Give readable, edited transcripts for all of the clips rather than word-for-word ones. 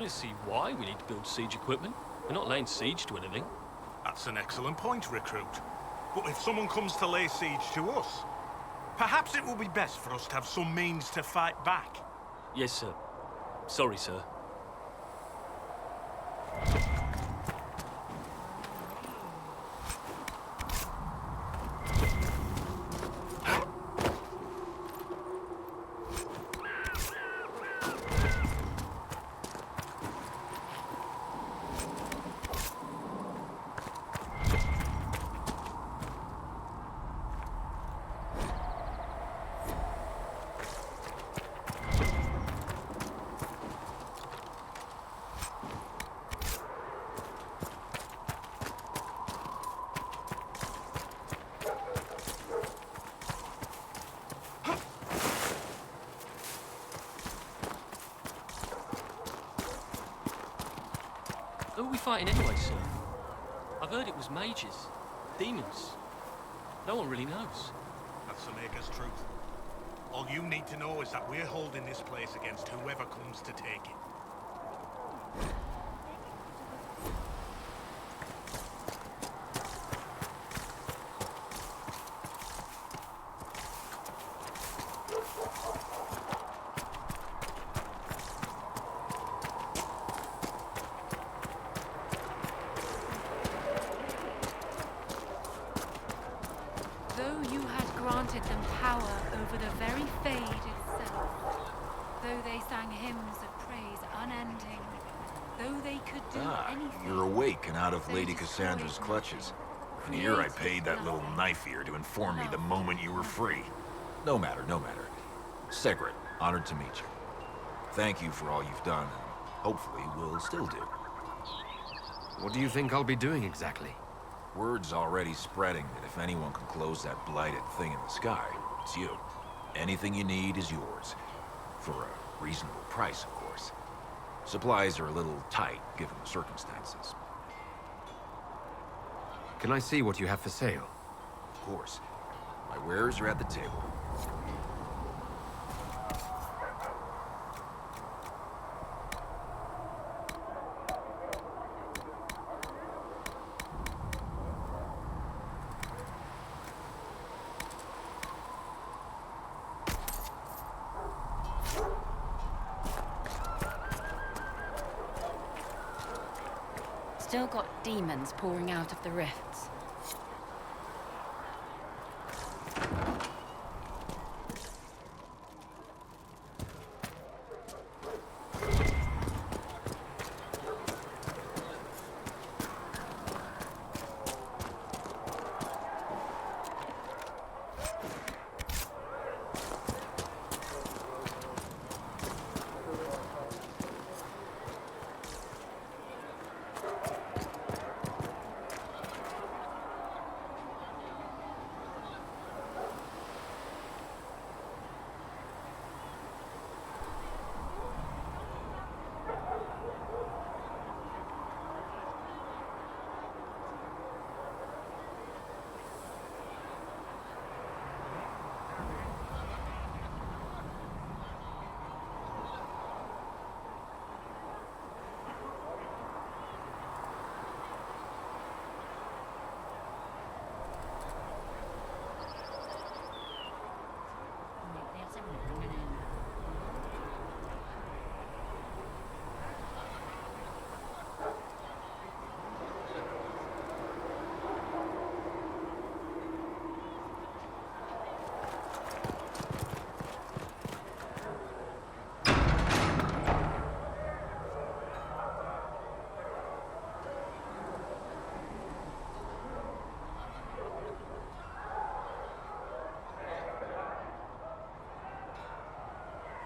don't see why we need to build siege equipment. We're not laying siege to anything. That's an excellent point, Recruit. But if someone comes to lay siege to us, perhaps it will be best for us to have some means to fight back. Yes, sir. Sorry, sir. Who are we fighting anyway, sir? I've heard it was mages, demons. No one really knows. That's Seneca's truth. All you need to know is that we're holding this place against whoever comes to take it. Though you had granted them power over the very Fade itself, though they sang hymns of praise unending, though they could do anything... You're awake and out of Lady Cassandra's clutches. And here I paid that little knife ear to inform me the moment you were free. No matter, no matter. Segret, honored to meet you. Thank you for all you've done, and hopefully will still do. What do you think I'll be doing exactly? Word's already spreading that if anyone can close that blighted thing in the sky, it's you. Anything you need is yours. For a reasonable price, of course. Supplies are a little tight, given the circumstances. Can I see what you have for sale? Of course. My wares are at the table. Still got demons pouring out of the rifts.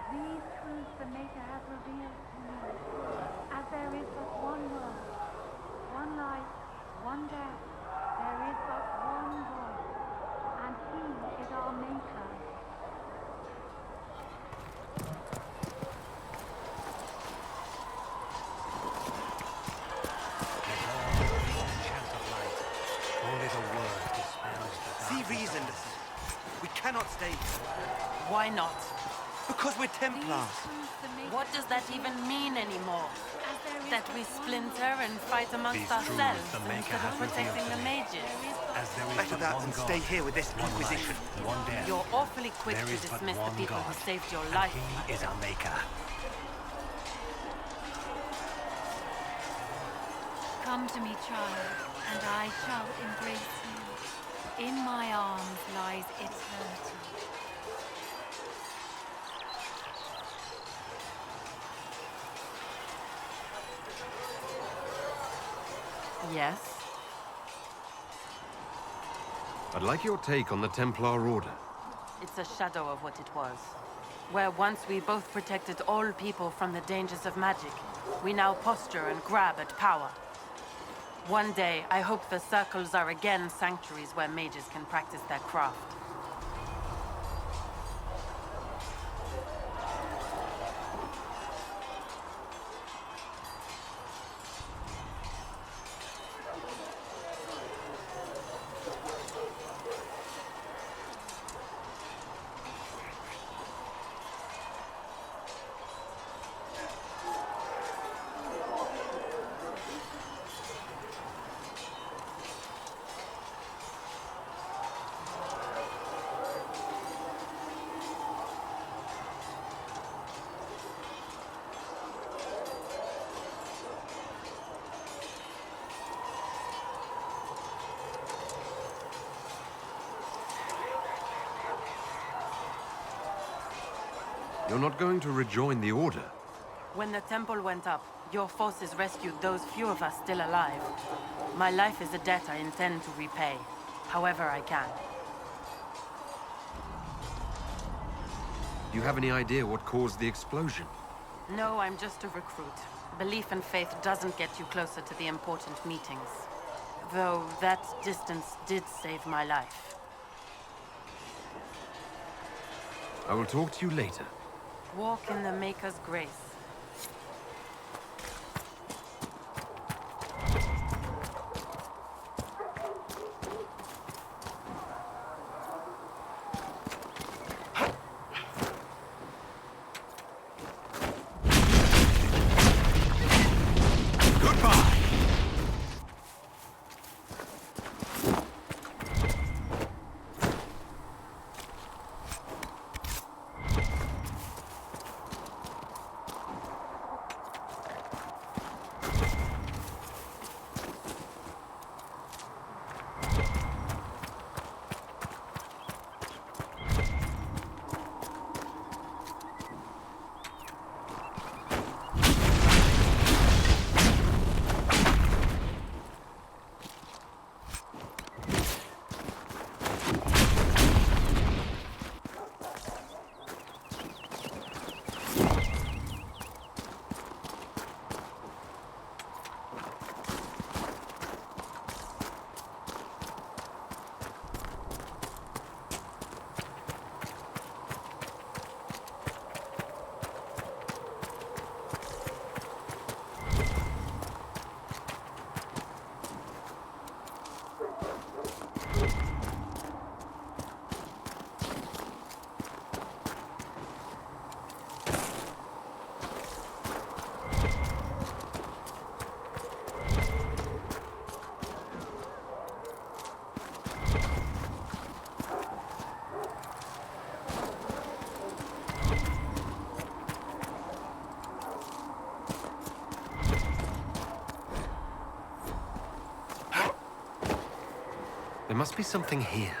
These truths the Maker has revealed to me, as there is but one world, one life, one death, there is but one God, and He is our Maker. See reason. We cannot stay here. Why not? Because we're Templars. What does that even mean anymore? That we splinter and fight amongst These truths ourselves the Maker instead of has revealed protecting to the me. mages? As there is Better but that one than God, stay here with this one Inquisition. life, one death. You're awfully quick There to is but dismiss the one people God, who saved your and life. He is our Maker. Come to me, child, and I shall embrace you. In my arms lies eternity. Yes? I'd like your take on the Templar Order. It's a shadow of what it was. Where once we both protected all people from the dangers of magic, we now posture and grab at power. One day, I hope the circles are again sanctuaries where mages can practice their craft. You're not going to rejoin the Order? When the temple went up, your forces rescued those few of us still alive. My life is a debt I intend to repay, however I can. Do you have any idea what caused the explosion? No, I'm just a recruit. Belief and faith doesn't get you closer to the important meetings. Though that distance did save my life. I will talk to you later. Walk in the Maker's grace. There must be something here.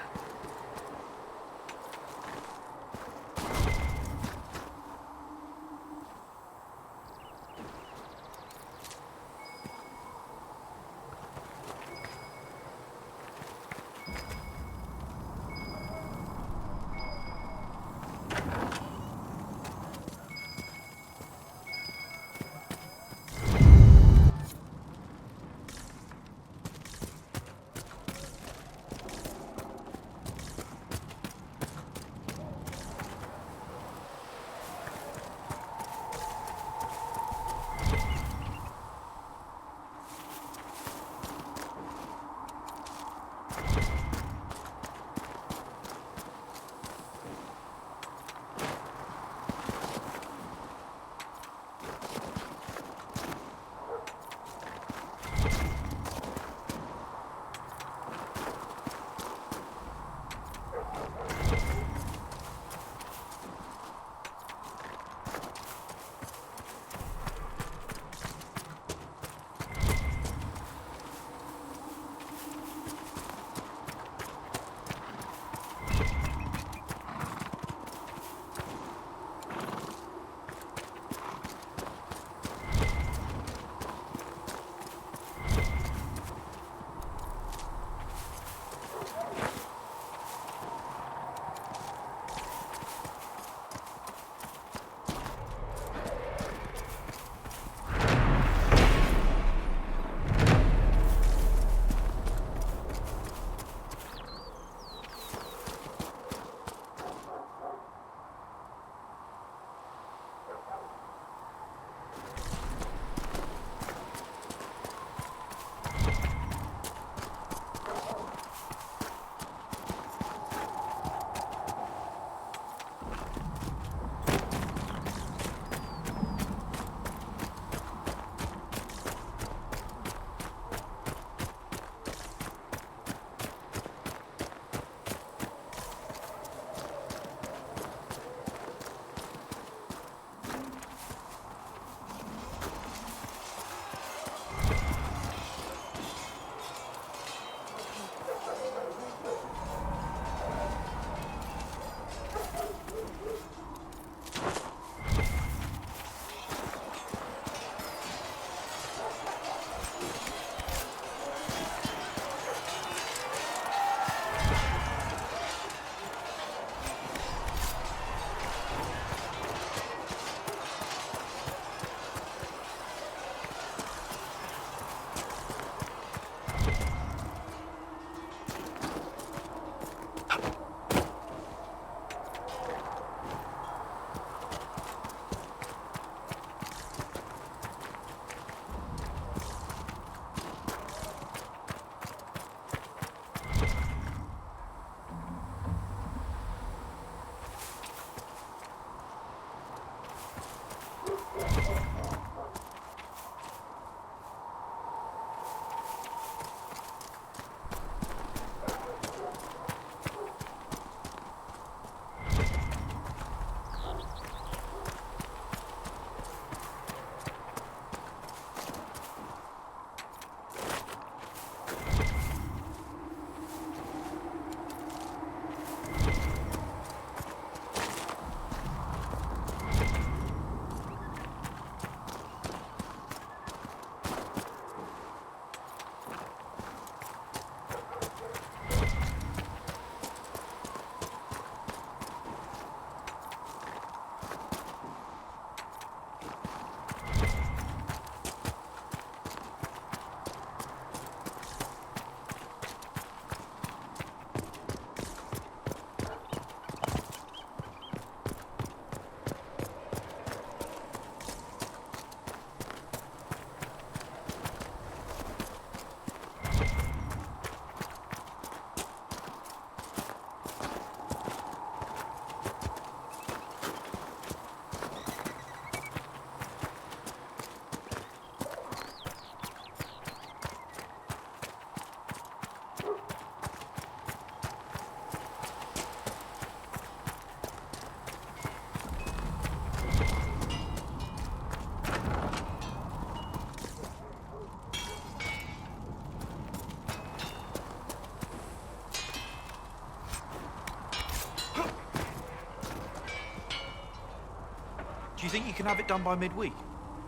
Do you think you can have it done by midweek?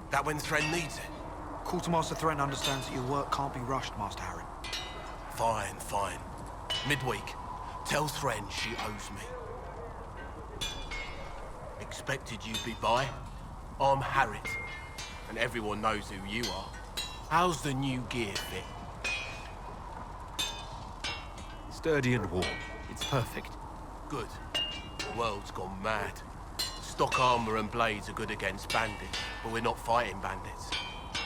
That when Thren needs it? Quartermaster Thren understands that your work can't be rushed, Master Harry. Fine, fine. Midweek. Tell Thren she owes me. Expected you'd be by. I'm Harriet, and everyone knows who you are. How's the new gear fit? Sturdy and warm. It's perfect. Good. The world's gone mad. Stock armor and blades are good against bandits, but we're not fighting bandits.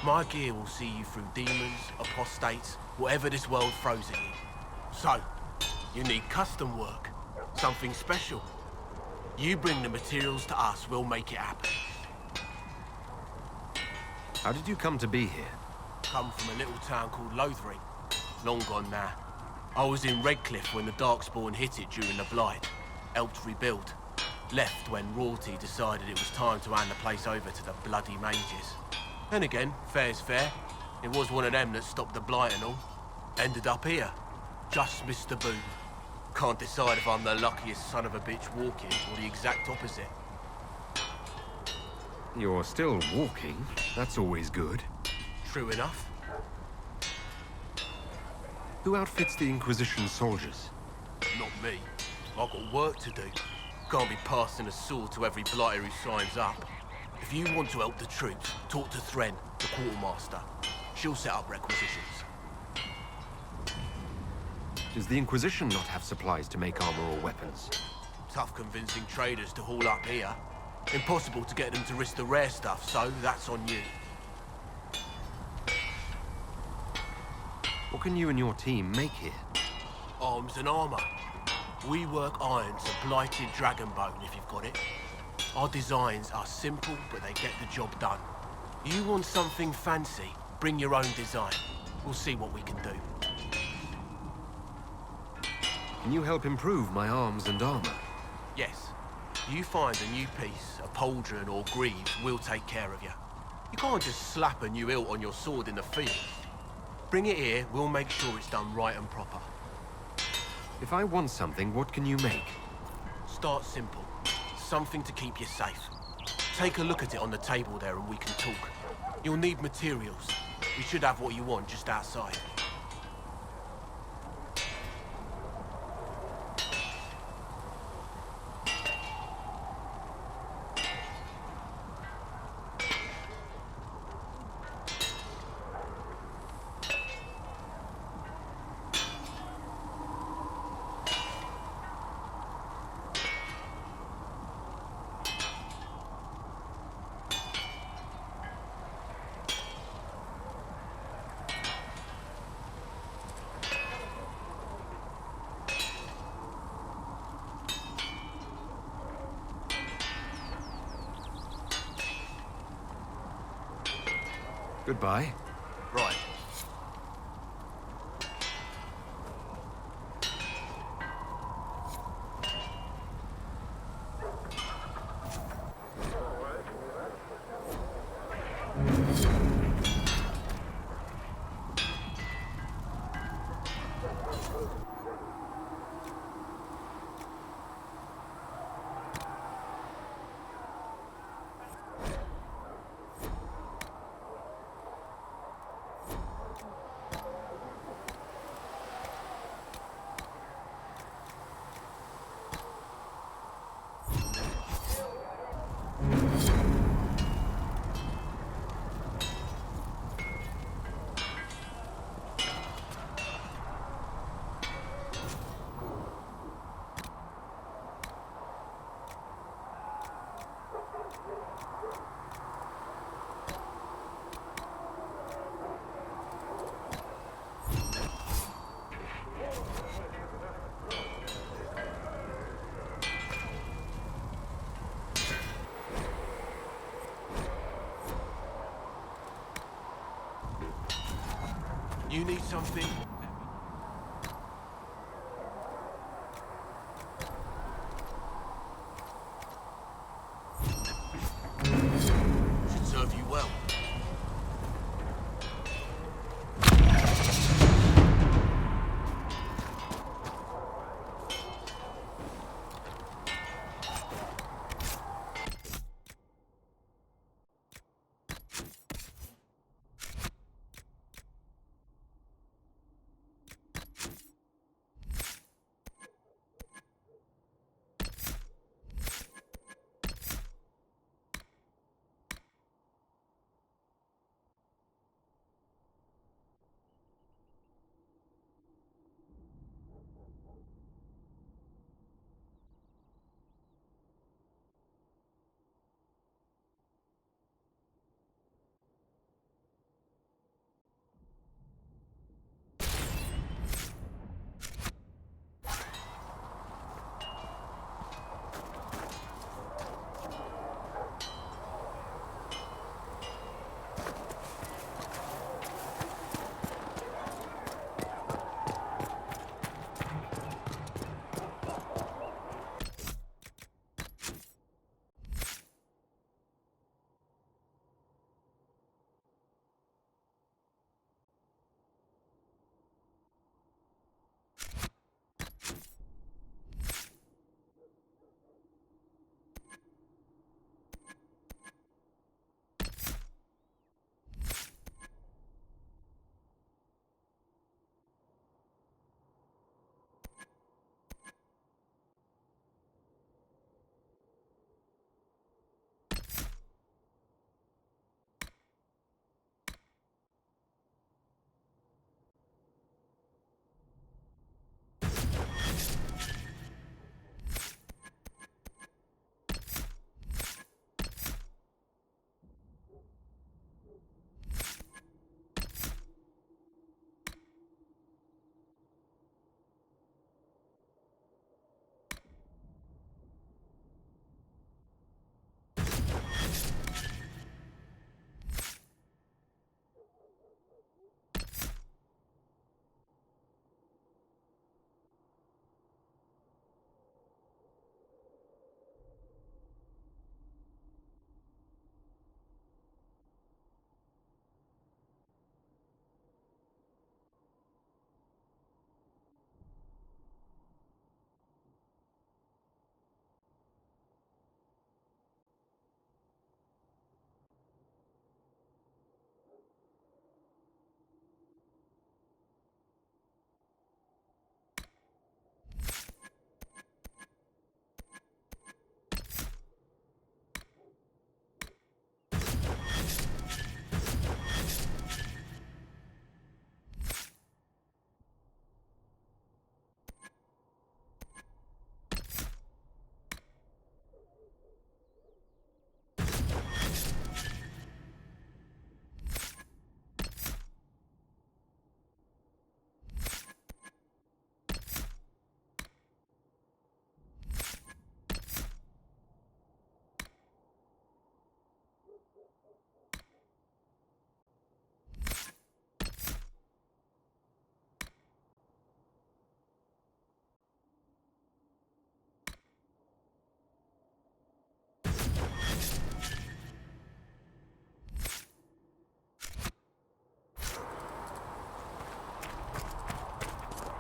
My gear will see you through demons, apostates, whatever this world throws at you. So, you need custom work. Something special. You bring the materials to us, we'll make it happen. How did you come to be here? Come from a little town called Lothering. Long gone now. I was in Redcliffe when the Darkspawn hit it during the Blight. Helped rebuild. Left when royalty decided it was time to hand the place over to the bloody mages. Then again, fair's fair. It was one of them that stopped the Blight and all. Ended up here. Just missed the boom. Can't decide if I'm the luckiest son of a bitch walking or the exact opposite. You're still walking. That's always good. True enough. Who outfits the Inquisition soldiers? Not me. I've got work to do. Can't be passing a sword to every blighter who signs up. If you want to help the troops, talk to Thren, the quartermaster. She'll set up requisitions. Does the Inquisition not have supplies to make armor or weapons? Tough convincing traders to haul up here. Impossible to get them to risk the rare stuff, so that's on you. What can you and your team make here? Arms and armor. We work iron to blighted dragon bone, if you've got it. Our designs are simple, but they get the job done. You want something fancy, bring your own design. We'll see what we can do. Can you help improve my arms and armor? Yes. You find a new piece, a pauldron or greaves, we'll take care of you. You can't just slap a new hilt on your sword in the field. Bring it here, we'll make sure it's done right and proper. If I want something, what can you make? Start simple. Something to keep you safe. Take a look at it on the table there and we can talk. You'll need materials. We should have what you want just outside. Goodbye. Right. You need something? Should serve you well.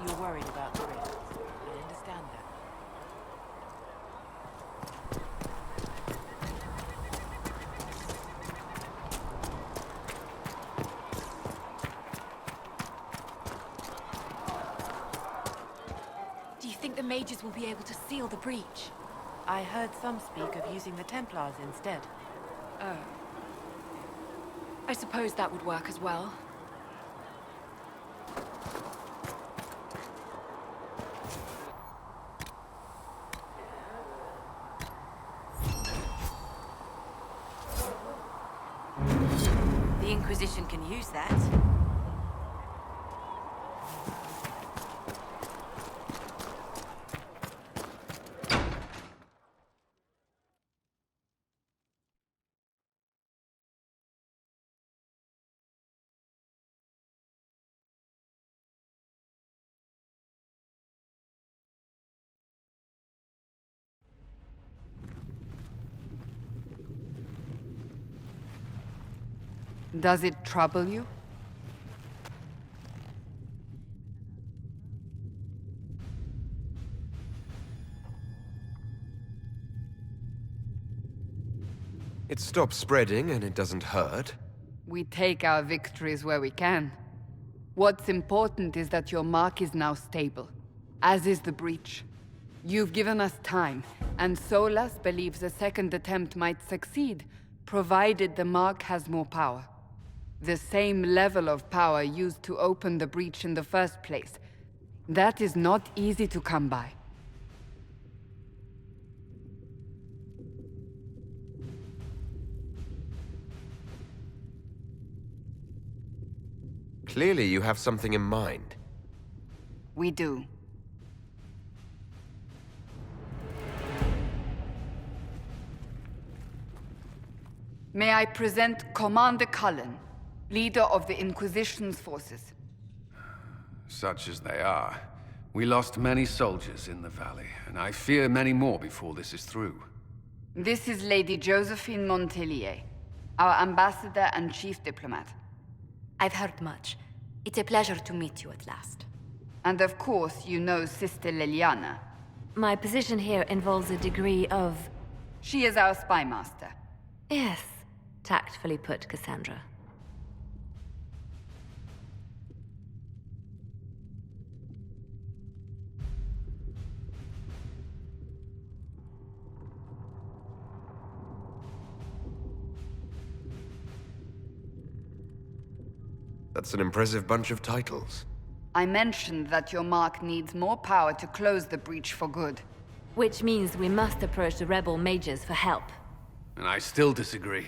You're worried about the rift. I understand that. Do you think the mages will be able to seal the breach? I heard some speak of using the Templars instead. Oh. I suppose that would work as well. The Inquisition can use that. Does it trouble you? It stops spreading and it doesn't hurt. We take our victories where we can. What's important is that your mark is now stable, as is the breach. You've given us time, and Solas believes a second attempt might succeed, provided the mark has more power. The same level of power used to open the breach in the first place. That is not easy to come by. Clearly you have something in mind. We do. May I present Commander Cullen, leader of the Inquisition's forces. Such as they are. We lost many soldiers in the valley, and I fear many more before this is through. This is Lady Josephine Montelier, our ambassador and chief diplomat. I've heard much. It's a pleasure to meet you at last. And of course, you know Sister Liliana. My position here involves a degree of... She is our spy master. Yes, tactfully put, Cassandra. That's an impressive bunch of titles. I mentioned that your mark needs more power to close the breach for good. Which means we must approach the rebel mages for help. And I still disagree.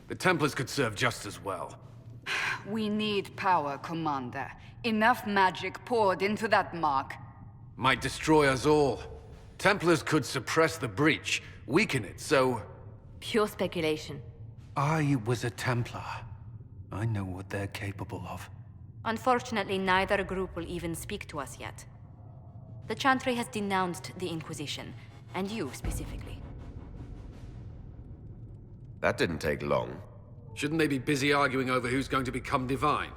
The Templars could serve just as well. We need power, Commander. Enough magic poured into that mark. Might destroy us all. Templars could suppress the breach, weaken it, so... Pure speculation. I was a Templar. I know what they're capable of. Unfortunately, neither group will even speak to us yet. The Chantry has denounced the Inquisition, and you specifically. That didn't take long. Shouldn't they be busy arguing over who's going to become divine?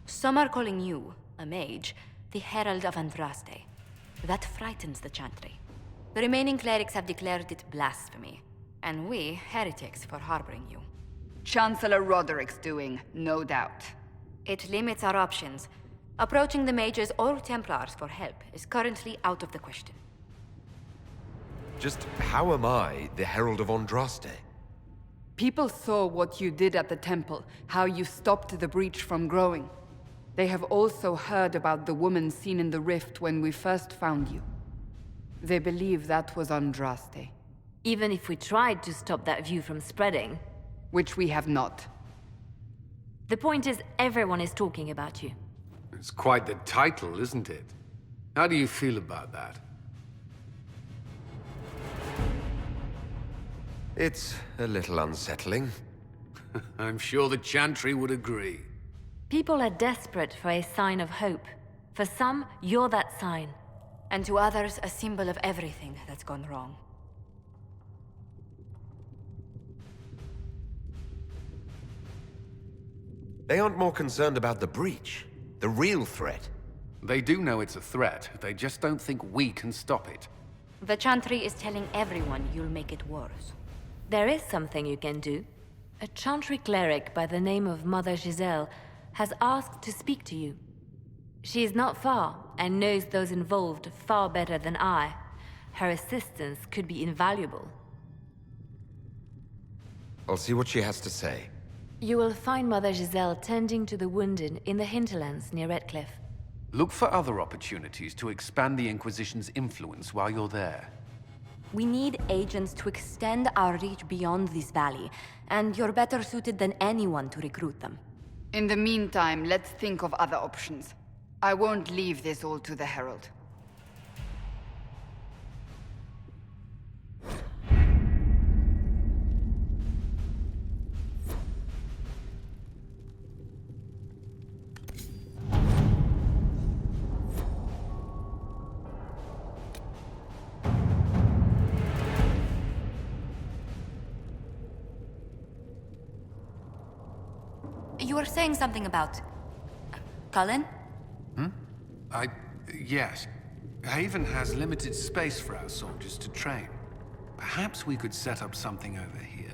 Some are calling you, a mage, the Herald of Andraste. That frightens the Chantry. The remaining clerics have declared it blasphemy, and we, heretics, for harboring you. Chancellor Roderick's doing, no doubt. It limits our options. Approaching the mages or Templars for help is currently out of the question. Just how am I the Herald of Andraste? People saw what you did at the temple, how you stopped the breach from growing. They have also heard about the woman seen in the rift when we first found you. They believe that was Andraste. Even if we tried to stop that view from spreading... Which we have not. The point is, everyone is talking about you. It's quite the title, isn't it? How do you feel about that? It's a little unsettling. I'm sure the Chantry would agree. People are desperate for a sign of hope. For some, you're that sign. And to others, a symbol of everything that's gone wrong. They aren't more concerned about the breach, the real threat. They do know it's a threat. They just don't think we can stop it. The Chantry is telling everyone you'll make it worse. There is something you can do. A Chantry cleric by the name of Mother Giselle has asked to speak to you. She is not far and knows those involved far better than I. Her assistance could be invaluable. I'll see what she has to say. You will find Mother Giselle tending to the wounded in the hinterlands near Redcliffe. Look for other opportunities to expand the Inquisition's influence while you're there. We need agents to extend our reach beyond this valley, and you're better suited than anyone to recruit them. In the meantime, let's think of other options. I won't leave this all to the Herald. You were saying something about... Cullen? Yes. Haven has limited space for our soldiers to train. Perhaps we could set up something over here.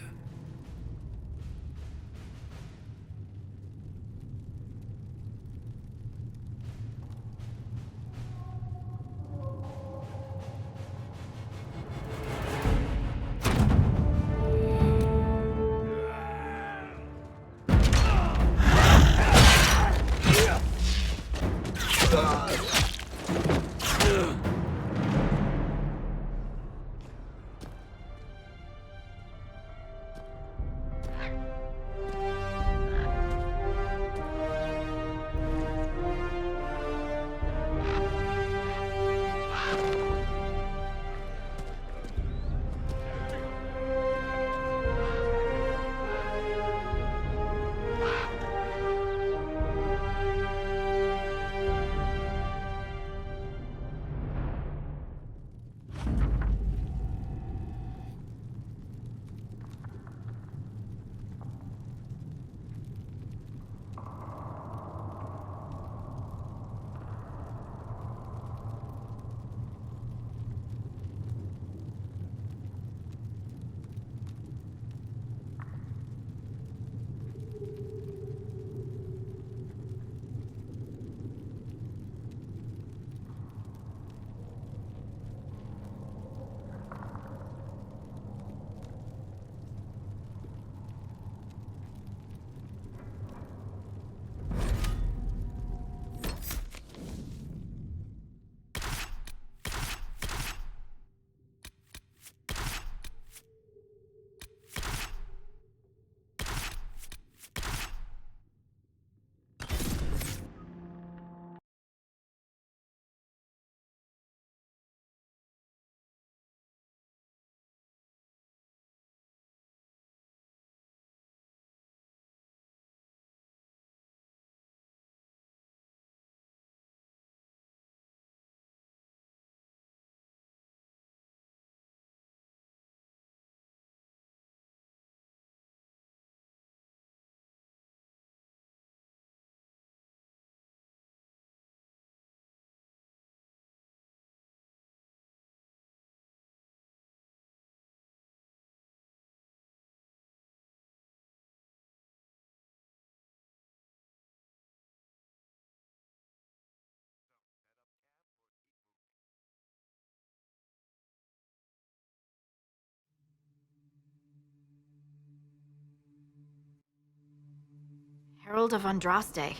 Herald of Andraste.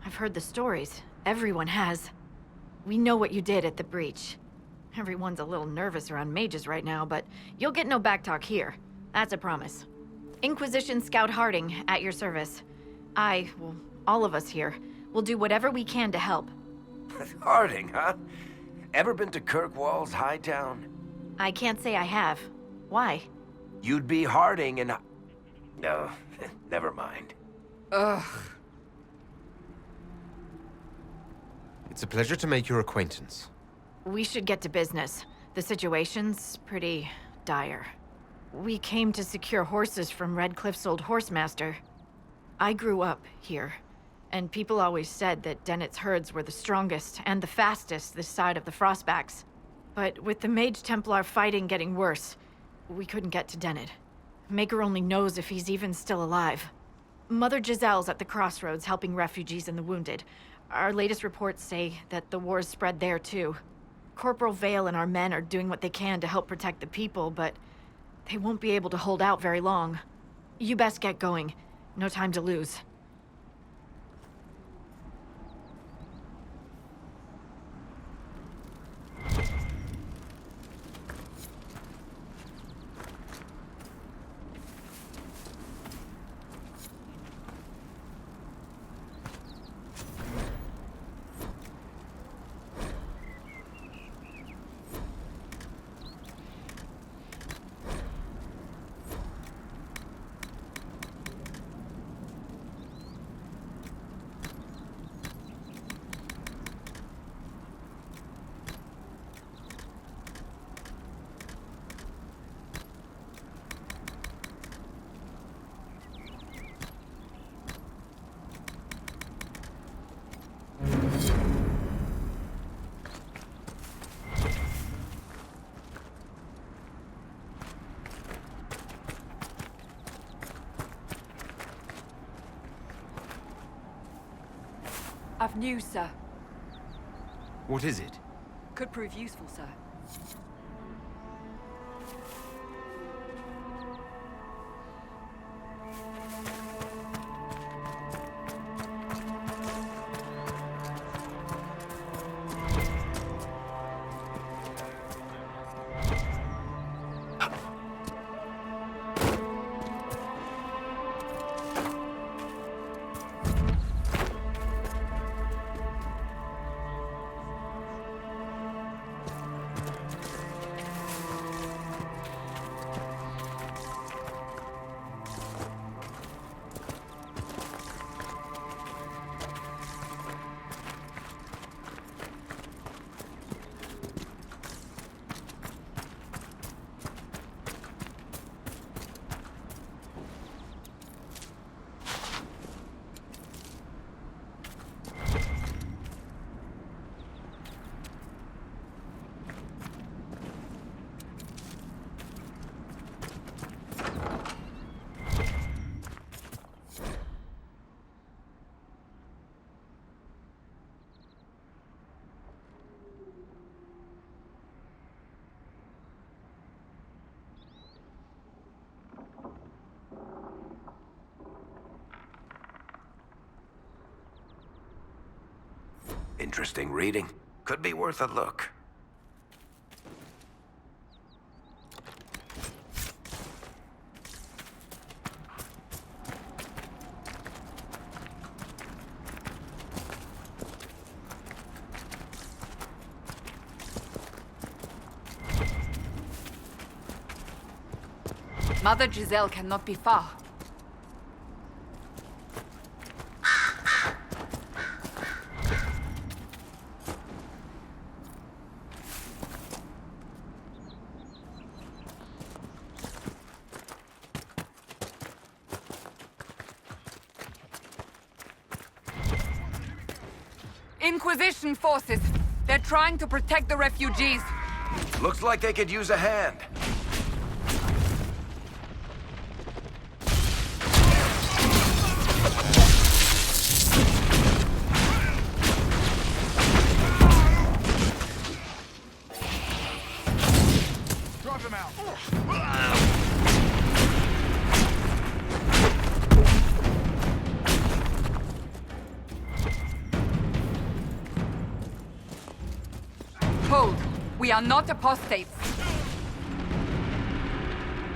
I've heard the stories. Everyone has. We know what you did at the breach. Everyone's a little nervous around mages right now, but you'll get no backtalk here. That's a promise. Inquisition Scout Harding, at your service. All of us here, will do whatever we can to help. Harding, huh? Ever been to Kirkwall's Hightown? I can't say I have. Why? You'd be Harding and... No, never mind. Ugh. It's a pleasure to make your acquaintance. We should get to business. The situation's pretty dire. We came to secure horses from Redcliffe's old horsemaster. I grew up here, And people always said that Dennett's herds were the strongest and the fastest this side of the Frostbacks. But with the Mage Templar fighting getting worse, we couldn't get to Dennett. Maker only knows if he's even still alive. Mother Giselle's at the crossroads helping refugees and the wounded. Our latest reports say that the war's spread there too. Corporal Vale and our men are doing what they can to help protect the people, but they won't be able to hold out very long. You best get going. No time to lose. I've news, sir. What is it? Could prove useful, sir. Interesting reading. Could be worth a look. Mother Giselle cannot be far. Inquisition forces. They're trying to protect the refugees. Looks like they could use a hand. Drop him out. Hold. We are not apostates.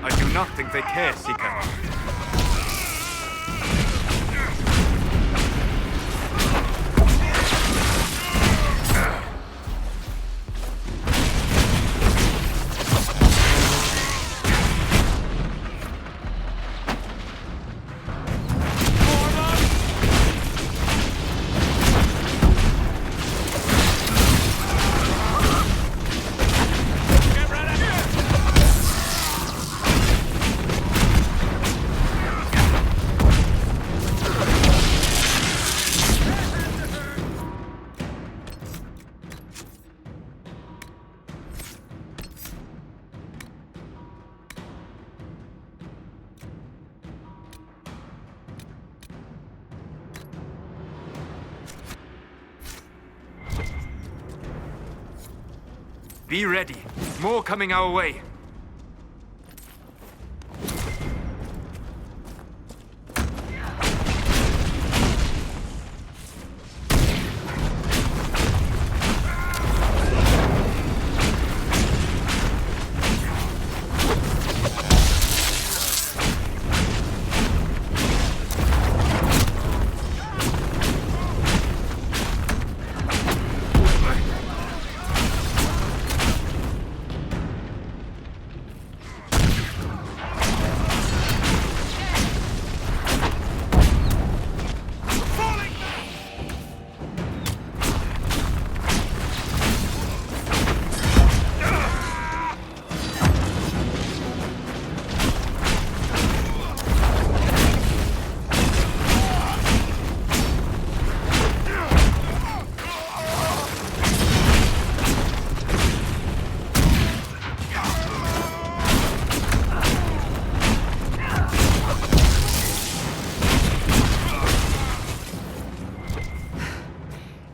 I do not think they care, Seeker. Be ready. More coming our way.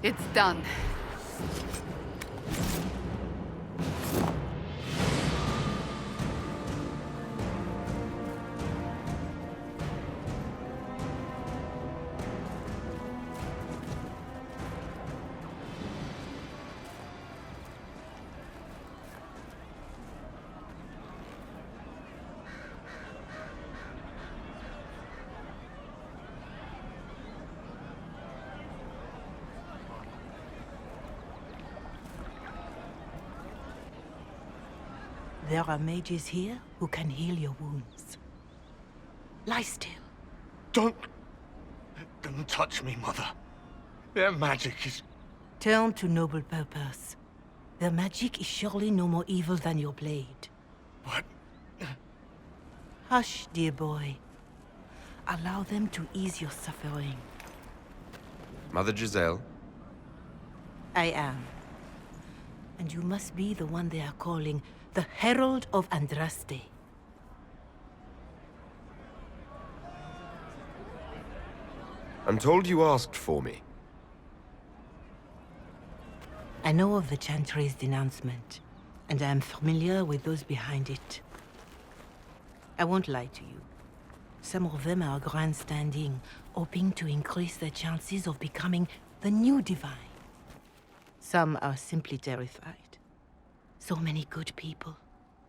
It's done. There are mages here who can heal your wounds. Lie still. Don't touch me, Mother. Their magic is... Turn to noble purpose. Their magic is surely no more evil than your blade. What? Hush, dear boy. Allow them to ease your suffering. Mother Giselle? I am. And you must be the one they are calling the Herald of Andraste. I'm told you asked for me. I know of the Chantry's denouncement, and I am familiar with those behind it. I won't lie to you. Some of them are grandstanding, hoping to increase their chances of becoming the new divine. Some are simply terrified. So many good people,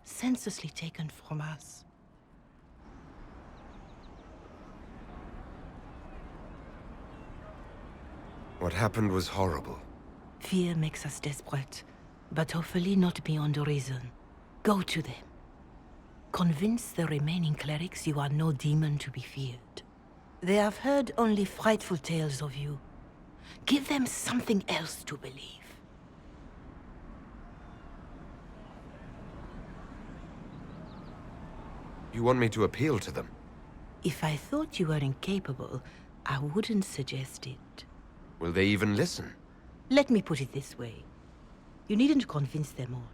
senselessly taken from us. What happened was horrible. Fear makes us desperate, but hopefully not beyond reason. Go to them. Convince the remaining clerics you are no demon to be feared. They have heard only frightful tales of you. Give them something else to believe. You want me to appeal to them? If I thought you were incapable, I wouldn't suggest it. Will they even listen? Let me put it this way. You needn't convince them all.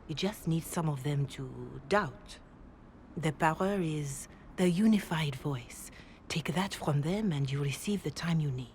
You just need some of them to doubt. Their power is their unified voice. Take that from them and you receive the time you need.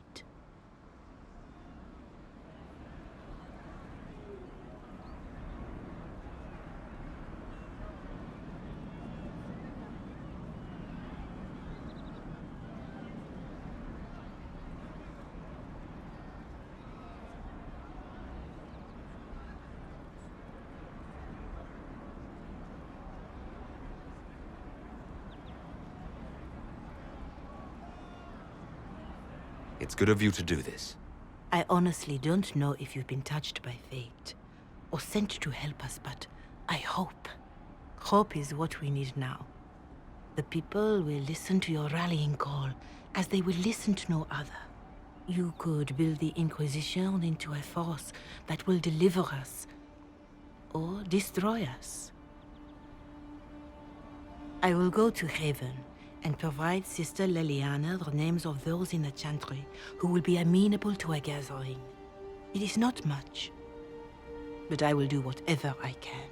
It's good of you to do this. I honestly don't know if you've been touched by fate, or sent to help us, but I hope. Hope is what we need now. The people will listen to your rallying call, as they will listen to no other. You could build the Inquisition into a force that will deliver us, or destroy us. I will go to Haven, and provide Sister Leliana the names of those in the Chantry who will be amenable to a gathering. It is not much, but I will do whatever I can.